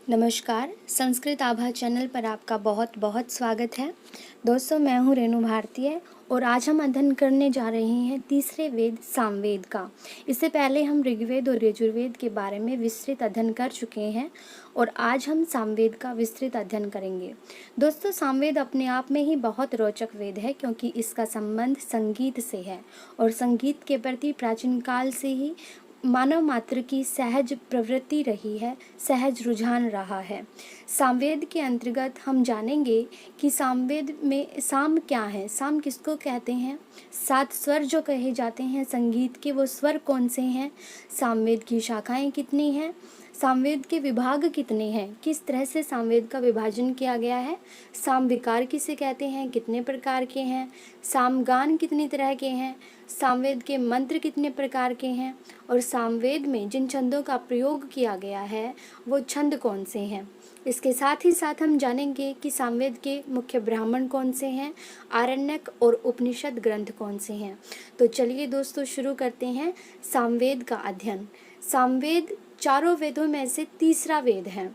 नमस्कार, संस्कृत आभा चैनल पर आपका बहुत बहुत स्वागत है। दोस्तों, मैं हूँ रेणु भारतीय और आज हम अध्ययन करने जा रहे हैं तीसरे वेद सामवेद का। इससे पहले हम ऋग्वेद और यजुर्वेद के बारे में विस्तृत अध्ययन कर चुके हैं और आज हम सामवेद का विस्तृत अध्ययन करेंगे। दोस्तों, सामवेद अपने आप में ही बहुत रोचक वेद है क्योंकि इसका संबंध संगीत से है और संगीत के प्रति प्राचीन काल से ही मानव मात्र की सहज प्रवृत्ति रही है, सहज रुझान रहा है। सामवेद के अंतर्गत हम जानेंगे कि सामवेद में साम क्या है, साम किसको कहते हैं, 7 स्वर जो कहे जाते हैं संगीत के, वो स्वर कौन से हैं, सामवेद की शाखाएं कितनी हैं, सामवेद के विभाग कितने हैं, किस तरह से सामवेद का विभाजन किया गया है, साम विकार किसे कहते हैं, कितने प्रकार के हैं, सामगान कितनी तरह के हैं, सामवेद के मंत्र कितने प्रकार के हैं और सामवेद में जिन छंदों का प्रयोग किया गया है वो छंद कौन से हैं। इसके साथ ही साथ हम जानेंगे कि सामवेद के मुख्य ब्राह्मण कौन से हैं, आरण्यक और उपनिषद ग्रंथ कौन से हैं। तो चलिए दोस्तों, शुरू करते हैं सामवेद का अध्ययन। सामवेद चारों वेदों में से तीसरा वेद है।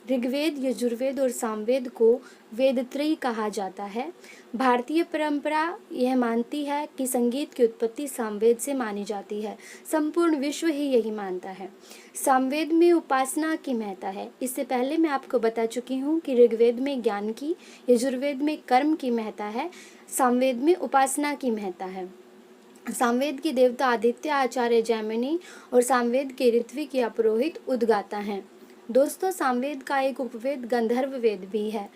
ऋग्वेद, यजुर्वेद और सामवेद को वेदत्रयी कहा जाता है। भारतीय परंपरा यह मानती है कि संगीत की उत्पत्ति सामवेद से मानी जाती है। संपूर्ण विश्व ही यही मानता है। सामवेद में उपासना की महत्ता है। इससे पहले मैं आपको बता चुकी हूँ कि ऋग्वेद में ज्ञान की, यजुर्वेद में कर्म की महत्ता है, सामवेद में उपासना की महत्ता है। सामवेद के देवता आदित्य, आचार्य जैमिनी और सामवेद के ऋत्विक या पुरोहित उद्गाता हैं। दोस्तों, सामवेद का एक उपवेद गंधर्व वेद भी है।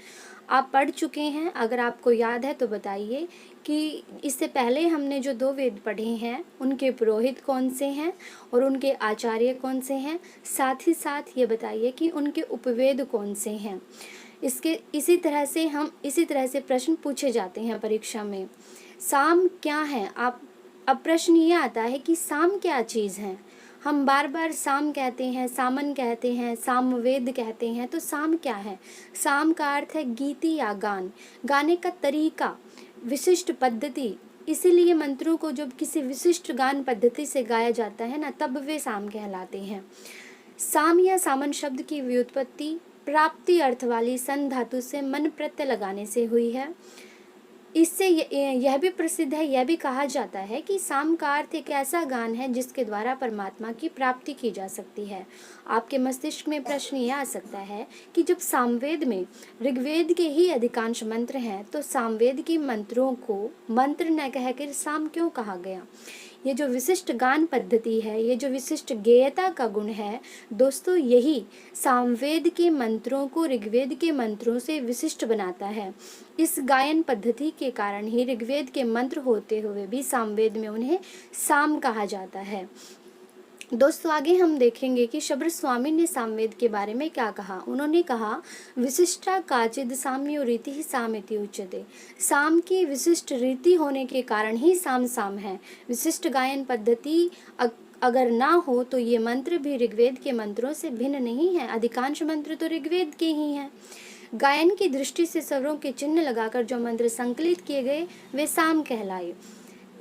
आप पढ़ चुके हैं, अगर आपको याद है तो बताइए कि इससे पहले हमने जो 2 वेद पढ़े हैं उनके पुरोहित कौन से हैं और उनके आचार्य कौन से हैं। साथ ही साथ ये बताइए कि उनके उपवेद कौन से हैं। इसी तरह से प्रश्न पूछे जाते हैं परीक्षा में। साम क्या है? अब प्रश्न ये आता है कि साम क्या चीज़ है। हम बार बार साम कहते हैं, सामन कहते हैं, सामवेद कहते हैं, तो साम क्या है? साम का अर्थ है गीति या गान, गाने का तरीका, विशिष्ट पद्धति। इसीलिए मंत्रों को जब किसी विशिष्ट गान पद्धति से गाया जाता है ना, तब वे साम कहलाते हैं। साम या सामन शब्द की व्युत्पत्ति प्राप्ति अर्थ वाली सन धातु से मन प्रत्यय लगाने से हुई है। इससे यह भी प्रसिद्ध है, यह भी कहा जाता है कि साम का अर्थ एक ऐसा गान है जिसके द्वारा परमात्मा की प्राप्ति की जा सकती है। आपके मस्तिष्क में प्रश्न यह आ सकता है कि जब सामवेद में ऋग्वेद के ही अधिकांश मंत्र हैं तो सामवेद के मंत्रों को मंत्र न कहकर साम क्यों कहा गया? ये जो विशिष्ट गान पद्धति है, ये जो विशिष्ट गेयता का गुण है दोस्तों, यही सामवेद के मंत्रों को ऋग्वेद के मंत्रों से विशिष्ट बनाता है। इस गायन पद्धति के कारण ही ऋग्वेद के मंत्र होते हुए भी सामवेद में उन्हें साम कहा जाता है। दोस्तों, आगे हम देखेंगे कि शबर स्वामी ने सामवेद के बारे में क्या कहा। उन्होंने कहा, विशिष्टा काचिद साम्यो रीति ही सामिति उच्यते। साम की विशिष्ट रीति होने के कारण ही साम है। विशिष्ट गायन पद्धति अगर ना हो तो ये मंत्र भी ऋग्वेद के मंत्रों से भिन्न नहीं है। अधिकांश मंत्र तो ऋग्वेद के ही हैं। गायन की दृष्टि से स्वरों के चिन्ह लगाकर जो मंत्र संकलित किए गए वे साम कहलाए।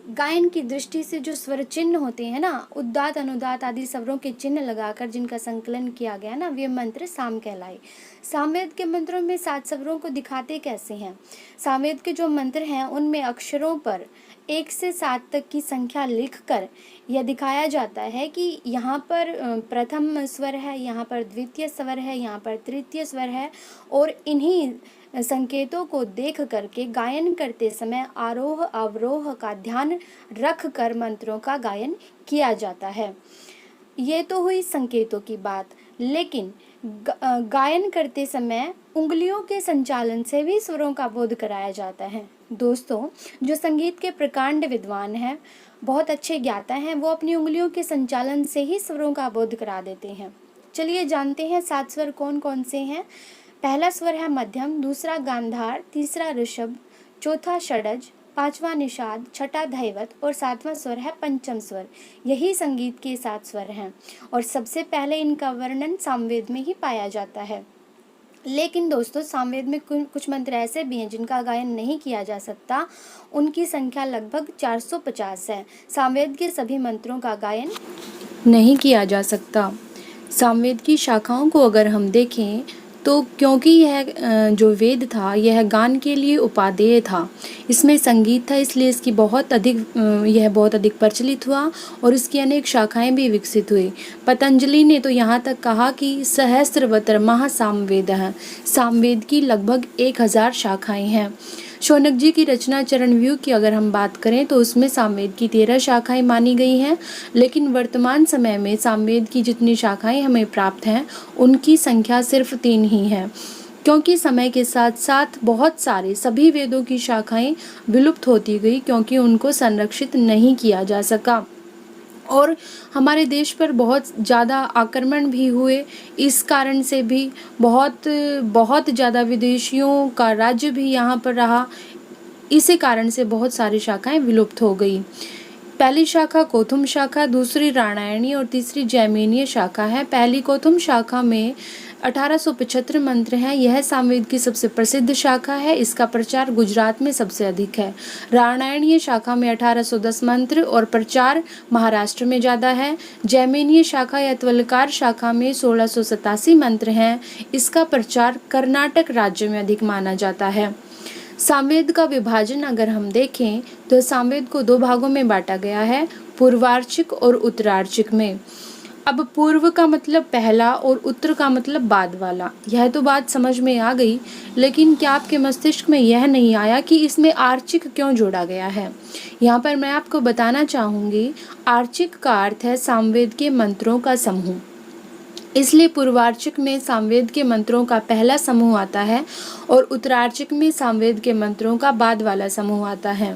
गायन की दृष्टि से जो स्वर चिन्ह होते हैं ना, उदात अनुदात आदि स्वरों के चिन्ह लगाकर जिनका संकलन किया गया ना, वे मंत्र साम कहलाए। सामवेद के मंत्रों में 7 स्वरों को दिखाते कैसे हैं? सामवेद के जो मंत्र हैं उनमें अक्षरों पर 1 से 7 तक की संख्या लिखकर यह दिखाया जाता है कि यहाँ पर प्रथम स्वर है, यहाँ पर द्वितीय स्वर है, यहाँ पर तृतीय स्वर है और इन्हीं संकेतों को देख करके गायन करते समय आरोह अवरोह का ध्यान रख कर मंत्रों का गायन किया जाता है। ये तो हुई संकेतों की बात, लेकिन गायन करते समय उंगलियों के संचालन से भी स्वरों का बोध कराया जाता है। दोस्तों, जो संगीत के प्रकांड विद्वान हैं, बहुत अच्छे ज्ञाता हैं, वो अपनी उंगलियों के संचालन से ही स्वरों का बोध करा देते हैं। चलिए जानते हैं 7 स्वर कौन कौन से हैं। पहला स्वर है मध्यम, दूसरा गांधार, तीसरा ऋषभ, चौथा षडज, 5वां निषाद, छठा धैवत और 7वां स्वर है पंचम स्वर। यही संगीत के 7 स्वर हैं और सबसे पहले इनका वर्णन सामवेद में ही पाया जाता है। लेकिन दोस्तों, सामवेद में कुछ मंत्र ऐसे भी हैं जिनका गायन नहीं किया जा सकता। उनकी संख्या लगभग 450 है। सामवेद के सभी मंत्रों का गायन नहीं किया जा सकता। सामवेद की शाखाओं को अगर हम देखें तो क्योंकि यह जो वेद था यह गान के लिए उपादेय था, इसमें संगीत था, इसलिए इसकी यह बहुत अधिक प्रचलित हुआ और इसकी अनेक शाखाएं भी विकसित हुई। पतंजलि ने तो यहाँ तक कहा कि सहस्रवतर महासामवेदः, सामवेद की लगभग 1000 शाखाएं हैं। शौनक जी की रचना चरणव्यूह की अगर हम बात करें तो उसमें सामवेद की 13 शाखाएं मानी गई हैं, लेकिन वर्तमान समय में सामवेद की जितनी शाखाएं हमें प्राप्त हैं उनकी संख्या सिर्फ 3 ही है, क्योंकि समय के साथ साथ बहुत सारे सभी वेदों की शाखाएं विलुप्त होती गई, क्योंकि उनको संरक्षित नहीं किया जा सका और हमारे देश पर बहुत ज़्यादा आक्रमण भी हुए। इस कारण से भी बहुत ज़्यादा विदेशियों का राज्य भी यहाँ पर रहा। इसी कारण से बहुत सारी शाखाएं विलुप्त हो गई। पहली शाखा कौथुम शाखा, दूसरी रामायणी और तीसरी जैमिनीय शाखा है। पहली कौथुम शाखा में 1875 मंत्र हैं। यह सामवेद की सबसे प्रसिद्ध शाखा है। इसका प्रचार गुजरात में सबसे अधिक है। रामायणीय शाखा में 1810 मंत्र और प्रचार महाराष्ट्र में ज़्यादा है। जैमिनीय शाखा या त्वलकार शाखा में 1687 मंत्र हैं। इसका प्रचार कर्नाटक राज्य में अधिक माना जाता है। सामवेद का विभाजन अगर हम देखें तो सामवेद को 2 भागों में बांटा गया है, पूर्वार्चिक और उत्तरार्चिक में। अब पूर्व का मतलब पहला और उत्तर का मतलब बाद वाला। यह तो बात समझ में आ गई, लेकिन क्या आपके मस्तिष्क में यह नहीं आया कि इसमें आर्चिक क्यों जोड़ा गया है? यहाँ पर मैं आपको बताना चाहूँगी, आर्चिक का अर्थ है सामवेद के मंत्रों का समूह। इसलिए पूर्वार्चिक में सामवेद के मंत्रों का पहला समूह आता है और उत्तरार्चिक में सामवेद के मंत्रों का बाद वाला समूह आता है।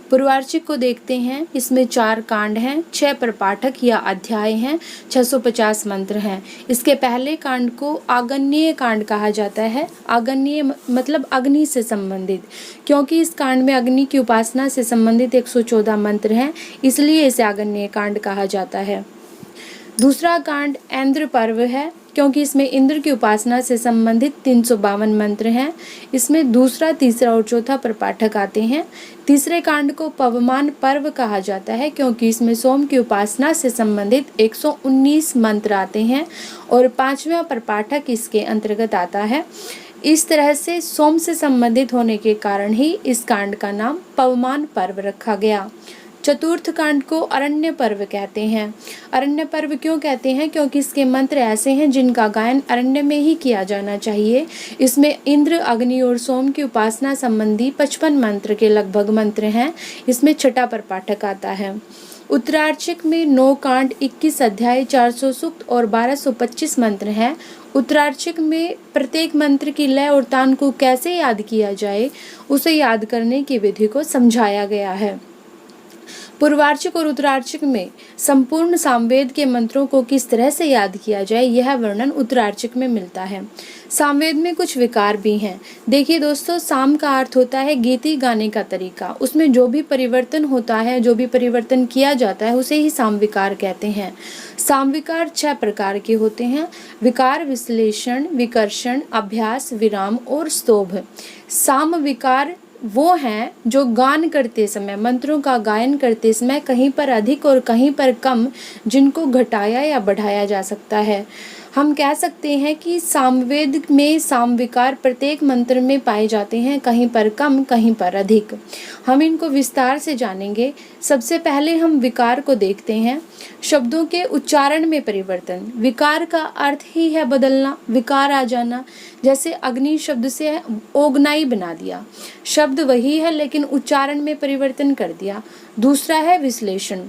पूर्वार्चिक को देखते हैं। इसमें 4 कांड हैं, 6 प्रपाठक या अध्याय हैं, 650 मंत्र हैं। इसके पहले कांड को आगन्येय कांड कहा जाता है। आगन्येय मतलब अग्नि से संबंधित, क्योंकि इस कांड में अग्नि की उपासना से संबंधित 114 मंत्र हैं, इसलिए इसे आगन्येय कांड कहा जाता है। दूसरा कांड ऐन्द्र पर्व है, क्योंकि इसमें इंद्र की उपासना से संबंधित 352 मंत्र हैं। इसमें दूसरा, तीसरा और चौथा प्रपाठक आते हैं। तीसरे कांड को पवमान पर्व कहा जाता है, क्योंकि इसमें सोम की उपासना से संबंधित 119 मंत्र आते हैं और 5वां प्रपाठक इसके अंतर्गत आता है। इस तरह से सोम से संबंधित होने के कारण ही इस कांड का नाम पवमान पर्व रखा गया। चतुर्थ कांड को अरण्य पर्व कहते हैं। अरण्य पर्व क्यों कहते हैं? क्योंकि इसके मंत्र ऐसे हैं जिनका गायन अरण्य में ही किया जाना चाहिए। इसमें इंद्र, अग्नि और सोम की उपासना संबंधी 55 मंत्र के लगभग मंत्र हैं। इसमें 6वां प्रपाठक आता है। उत्तरार्चिक में 9 कांड, 21 अध्याय, 400 सूक्त और 1225 मंत्र हैं। उत्तरार्चिक में प्रत्येक मंत्र की लय और तान को कैसे याद किया जाए, उसे याद करने की विधि को समझाया गया है। पूर्वार्चिक और उत्तरार्चिक में संपूर्ण सामवेद के मंत्रों को किस तरह से याद किया जाए, यह वर्णन उत्तरार्चिक में मिलता है। सामवेद में कुछ विकार भी हैं। देखिए दोस्तों, साम का अर्थ होता है गीति गाने का तरीका। उसमें जो भी परिवर्तन होता है, जो भी परिवर्तन किया जाता है, उसे ही साम विकार कहते हैं। साम विकार 6 प्रकार के होते हैं: विकार, विश्लेषण, विकर्षण, अभ्यास, विराम और स्तोभ। साम विकार वो हैं जो गान करते समय, मंत्रों का गायन करते समय कहीं पर अधिक और कहीं पर कम, जिनको घटाया या बढ़ाया जा सकता है। हम कह सकते हैं कि सामवेद में साम विकार प्रत्येक मंत्र में पाए जाते हैं, कहीं पर कम, कहीं पर अधिक। हम इनको विस्तार से जानेंगे। सबसे पहले हम विकार को देखते हैं। शब्दों के उच्चारण में परिवर्तन। विकार का अर्थ ही है बदलना, विकार आ जाना। जैसे अग्नि शब्द से ओगनाई बना दिया, शब्द वही है लेकिन उच्चारण में परिवर्तन कर दिया। दूसरा है विश्लेषण।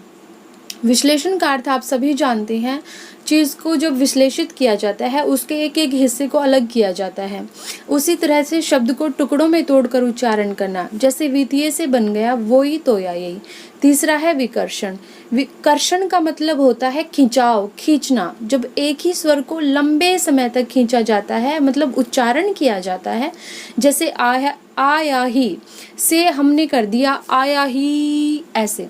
विश्लेषण का अर्थ आप सभी जानते हैं, चीज़ को जब विश्लेषित किया जाता है उसके एक एक हिस्से को अलग किया जाता है। उसी तरह से शब्द को टुकड़ों में तोड़कर उच्चारण करना, जैसे वित्तीय से बन गया वो ही तो या यही। तीसरा है विकर्षण। विकर्षण का मतलब होता है खिंचाव, खींचना। जब एक ही स्वर को लंबे समय तक खींचा जाता है, मतलब उच्चारण किया जाता है। जैसे आया ही से हमने कर दिया आया ही, ऐसे।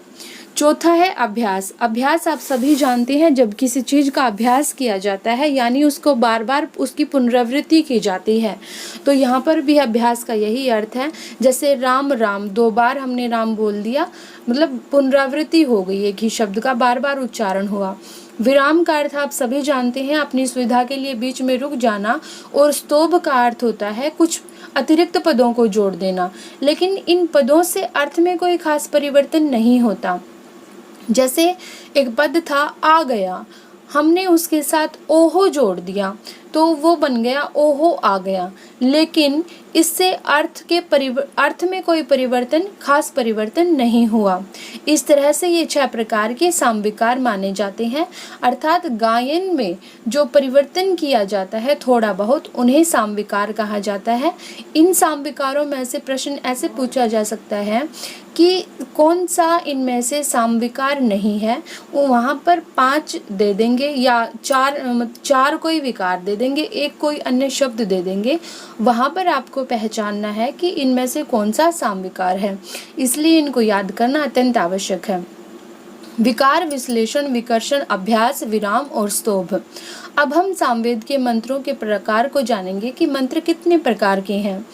चौथा है अभ्यास। अभ्यास आप सभी जानते हैं, जब किसी चीज़ का अभ्यास किया जाता है यानी उसको बार बार उसकी पुनरावृत्ति की जाती है, तो यहाँ पर भी अभ्यास का यही अर्थ है। जैसे राम राम, 2 बार हमने राम बोल दिया, मतलब पुनरावृत्ति हो गई, एक ही शब्द का बार बार उच्चारण हुआ। विराम का अर्थ आप सभी जानते हैं, अपनी सुविधा के लिए बीच में रुक जाना। और स्तोभ का अर्थ होता है कुछ अतिरिक्त पदों को जोड़ देना, लेकिन इन पदों से अर्थ में कोई खास परिवर्तन नहीं होता। जैसे एक पद था आ गया, हमने उसके साथ ओहो जोड़ दिया तो वो बन गया ओहो आ गया, लेकिन इससे अर्थ में कोई खास परिवर्तन नहीं हुआ। इस तरह से ये 6 प्रकार के सामविकार माने जाते हैं, अर्थात गायन में जो परिवर्तन किया जाता है थोड़ा बहुत, उन्हें सामविकार कहा जाता है। इन सामविकारों में से प्रश्न ऐसे पूछा जा सकता है कि कौन सा इनमें से सामविकार नहीं है, वो वहाँ पर 5 दे देंगे या 4 कोई विकार दे देंगे, एक कोई अन्य शब्द दे देंगे। वहाँ पर आपको पहचानना है कि इनमें से कौन सा सामविकार है, इसलिए इनको याद करना अत्यंत आवश्यक है। विकार, विश्लेषण, विकर्षण, अभ्यास, विराम और स्तोभ। अब हम सामवेद के मंत्रों के प्रकार को जानेंगे कि मंत्र कितने प्रकार के हैं।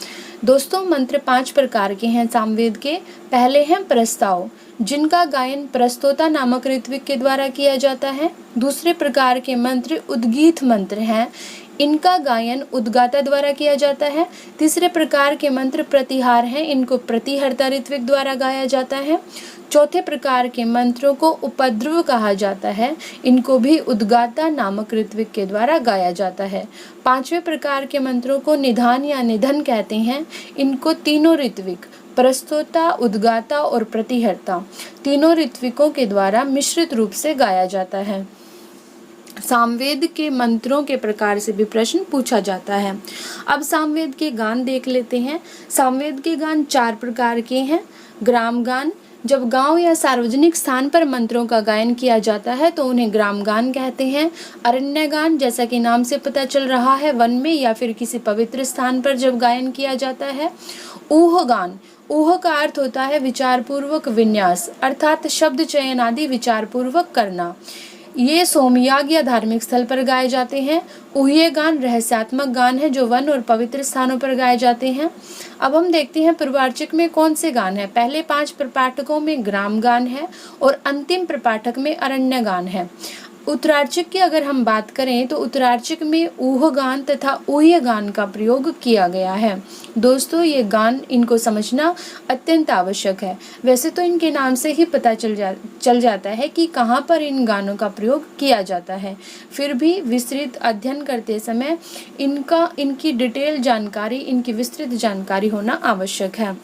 दोस्तों, मंत्र 5 प्रकार के हैं सामवेद के। पहले हैं प्रस्ताव, जिनका गायन प्रस्तोता नामक ऋत्विक के द्वारा किया जाता है। दूसरे प्रकार के मंत्र उद्गीत मंत्र हैं, इनका गायन उद्गाता द्वारा किया जाता है। तीसरे प्रकार के मंत्र प्रतिहार हैं, इनको प्रतिहर्ता ऋत्विक द्वारा गाया जाता है। चौथे प्रकार के मंत्रों को उपद्रव कहा जाता है, इनको भी उद्गाता नामक ऋत्विक के द्वारा गाया जाता है। पांचवें प्रकार के मंत्रों को निधान या निधन कहते हैं, इनको तीनों ऋत्विक प्रस्तोता, उद्गाता और प्रतिहर्ता तीनों ऋत्विकों के द्वारा मिश्रित रूप से गाया जाता है। सामवेद के मंत्रों के प्रकार से भी प्रश्न पूछा जाता है। अब सामवेद के गान देख लेते हैं। सामवेद के गान 4 प्रकार के हैं। ग्राम गान, जब गांव या सार्वजनिक स्थान पर मंत्रों का गायन किया जाता है तो उन्हें ग्राम गान कहते हैं। अरण्य गान, जैसा कि नाम से पता चल रहा है, वन में या फिर किसी पवित्र स्थान पर जब गायन किया जाता है। ऊह गान, ऊह का अर्थ होता है विचारपूर्वक विन्यास, अर्थात शब्द चयन आदि विचारपूर्वक करना। ये सोमयाग या धार्मिक स्थल पर गाए जाते हैं। ऊह्य गान रहस्यात्मक गान है जो वन और पवित्र स्थानों पर गाए जाते हैं। अब हम देखते हैं पूर्वार्चिक में कौन से गान है। पहले 5 प्रपाठकों में ग्राम गान है और अंतिम प्रपाठक में अरण्य गान है। उत्तरार्चिक की अगर हम बात करें तो उत्तरार्चिक में ऊह गान तथा ऊह्य गान का प्रयोग किया गया है। दोस्तों, ये गान, इनको समझना अत्यंत आवश्यक है। वैसे तो इनके नाम से ही पता चल जाता है कि कहाँ पर इन गानों का प्रयोग किया जाता है, फिर भी विस्तृत अध्ययन करते समय इनकी डिटेल जानकारी, इनकी विस्तृत जानकारी होना आवश्यक है।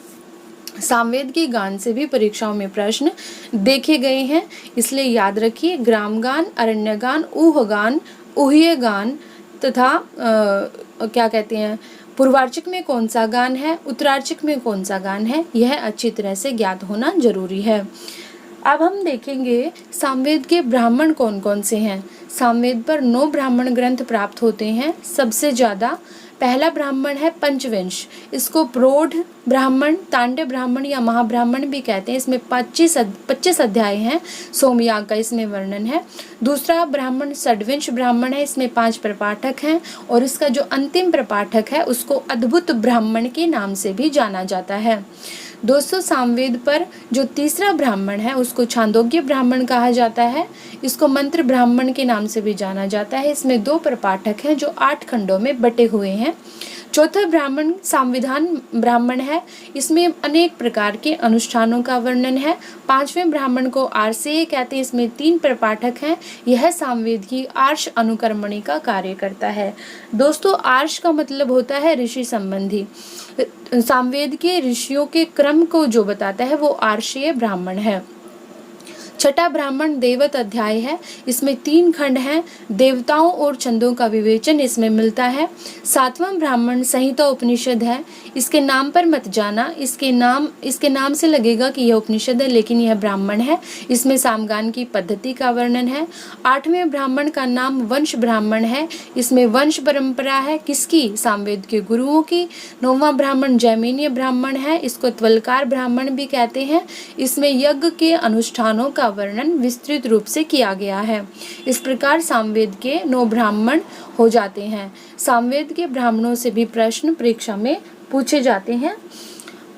सामवेद के गान से भी परीक्षाओं में प्रश्न देखे गए हैं, इसलिए याद रखिए ग्राम गान, अरण्य गान, ऊह गान, ऊह्य गान तथा क्या कहते हैं, पूर्वार्चिक में कौन सा गान है, उत्तरार्चिक में कौन सा गान है, यह अच्छी तरह से ज्ञात होना जरूरी है। अब हम देखेंगे सामवेद के ब्राह्मण कौन कौन से हैं। सामवेद पर 9 ब्राह्मण ग्रंथ प्राप्त होते हैं सबसे ज़्यादा। पहला ब्राह्मण है पंचवंश, इसको प्रौढ़ ब्राह्मण, तांडव ब्राह्मण या महाब्राह्मण भी कहते हैं। इसमें 25 अध्याय हैं, सोमयाग का इसमें वर्णन है। दूसरा ब्राह्मण षड्वंश ब्राह्मण है, इसमें 5 प्रपाठक हैं और इसका जो अंतिम प्रपाठक है उसको अद्भुत ब्राह्मण के नाम से भी जाना जाता है। दोस्तों, सामवेद पर जो तीसरा ब्राह्मण है उसको छांदोग्य ब्राह्मण कहा जाता है, इसको मंत्र ब्राह्मण के नाम से भी जाना जाता है। इसमें 2 प्रपाठक हैं जो 8 खंडों में बटे हुए हैं। चौथा ब्राह्मण संविधान ब्राह्मण है, इसमें अनेक प्रकार के अनुष्ठानों का वर्णन है। 5वें ब्राह्मण को आर्षेय कहते हैं, इसमें 3 प्रपाठक हैं। यह सामवेद की आर्ष अनुकर्मणी का कार्य करता है। दोस्तों, आर्ष का मतलब होता है ऋषि संबंधी। सामवेद के ऋषियों के क्रम को जो बताता है वो आर्षेय ब्राह्मण है। छठा ब्राह्मण देवत अध्याय है, इसमें 3 खंड हैं। देवताओं और छंदों का विवेचन इसमें मिलता है। 7वां ब्राह्मण संहिता उपनिषद है, इसके नाम पर मत जाना, इसके नाम से लगेगा कि यह उपनिषद है लेकिन यह ब्राह्मण है। इसमें सामगान की पद्धति का वर्णन है। 8वें ब्राह्मण का नाम वंश ब्राह्मण है, इसमें वंश परंपरा है, किसकी, सामवेद के गुरुओं की। 9वां ब्राह्मण जैमिनीय ब्राह्मण है, इसको त्वलकार ब्राह्मण भी कहते हैं। इसमें यज्ञ के अनुष्ठानों का वर्णन विस्तृत रूप से किया गया है। इस प्रकार सामवेद के 9 ब्राह्मण हो जाते हैं। सामवेद के ब्राह्मणों से भी प्रश्न परीक्षा में पूछे जाते हैं।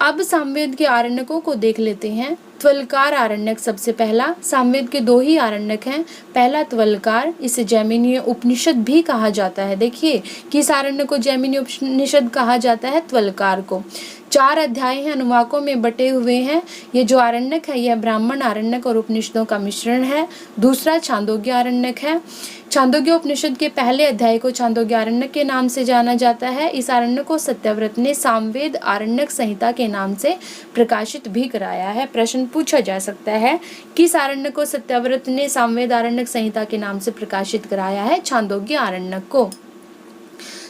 अब सामवेद के आरण्यकों को देख लेते हैं। त्वलकार आरण्यक सबसे पहला। सामवेद के 2 ही आरण्यक हैं। पहला त्वलकार, इसे जैमिनीय उपनिषद भी कहा जाता है। देखिए किस आरण्य को जैमिनीय उपनिषद कहा जाता है? त्वलकार को। 4 अध्याय हैं, अनुवाकों में बटे हुए हैं। ये जो आरण्यक है यह ब्राह्मण आरण्यक और उपनिषदों का मिश्रण है। दूसरा छांदोग्य आरण्यक है। छांदोग्य उपनिषद के पहले अध्याय को छांदोग्य आरण्यक के नाम से जाना जाता है। इस आरण्यक को सत्यव्रत ने सामवेद आरण्यक संहिता के नाम से प्रकाशित भी कराया है। प्रश्न पूछा जा सकता है, किस आरण्यक को सत्यव्रत ने सामवेद आरण्यक संहिता के नाम से प्रकाशित कराया है? छांदोग्य आरण्यक को।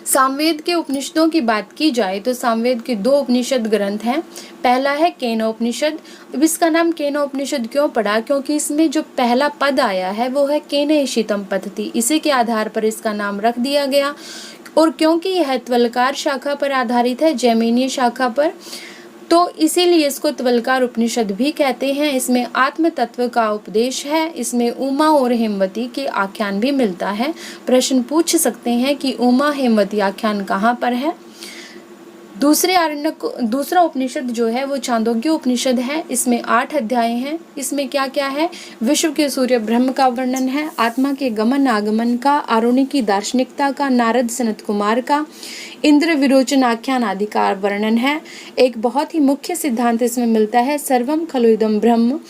सामवेद के उपनिषदों की बात की जाए तो सामवेद के 2 उपनिषद ग्रंथ हैं। पहला है केनोपनिषद। अब इसका नाम केनोपनिषद क्यों पड़ा? क्योंकि इसमें जो पहला पद आया है वो है केनईशितम पद्धति, इसी के आधार पर इसका नाम रख दिया गया। और क्योंकि यह त्वलकार शाखा पर आधारित है, जैमिनीय शाखा पर, तो इसीलिए इसको त्वलकार उपनिषद भी कहते हैं। इसमें आत्म तत्व का उपदेश है। इसमें उमा और हेमवती के आख्यान भी मिलता है। प्रश्न पूछ सकते हैं कि उमा हेमवती आख्यान कहाँ पर है? दूसरा उपनिषद जो है वो छांदोग्य उपनिषद है। इसमें 8 अध्याय हैं। इसमें क्या क्या है? विश्व के सूर्य ब्रह्म का वर्णन है, आत्मा के गमन आगमन का, आरुणि की दार्शनिकता का, नारद सनत कुमार का, इंद्र विरोचन आख्यान आदि का वर्णन है। एक बहुत ही मुख्य सिद्धांत इसमें मिलता है, सर्वम खलु इदं ब्रह्म।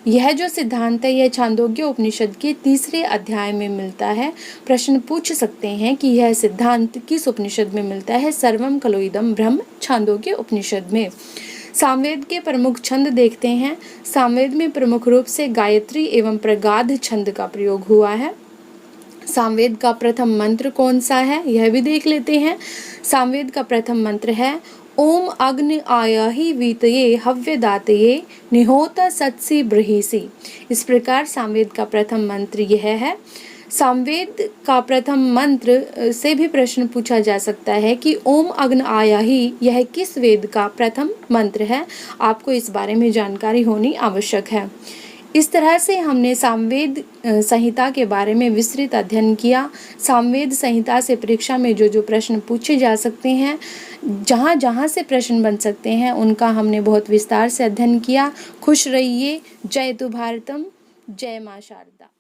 यह जो सिद्धांत है यह छांदोग्य उपनिषद के 3 अध्याय में मिलता है। प्रश्न पूछ सकते हैं कि यह सिद्धांत किस उपनिषद में मिलता है? सर्वम खलु इदं ब्रह्म छांदोग्य उपनिषद में। सामवेद के प्रमुख छंद देखते हैं। सामवेद में प्रमुख रूप से गायत्री एवं प्रगाध छंद का प्रयोग हुआ है। सामवेद का प्रथम मंत्र कौन सा है यह भी देख लेते हैं। सामवेद का प्रथम मंत्र है ओम अग्नि आयाहि वीतये हव्यदातये निहोत सत्सि बृहिसि। इस प्रकार सामवेद का प्रथम मंत्र यह है। सामवेद का प्रथम मंत्र से भी प्रश्न पूछा जा सकता है कि ओम अग्नि आयाहि यह किस वेद का प्रथम मंत्र है? आपको इस बारे में जानकारी होनी आवश्यक है। इस तरह से हमने सामवेद संहिता के बारे में विस्तृत अध्ययन किया। सामवेद संहिता से परीक्षा में जो जो प्रश्न पूछे जा सकते हैं, जहाँ जहाँ से प्रश्न बन सकते हैं, उनका हमने बहुत विस्तार से अध्ययन किया। खुश रहिए। जय तु भारतम, जय माँ शारदा।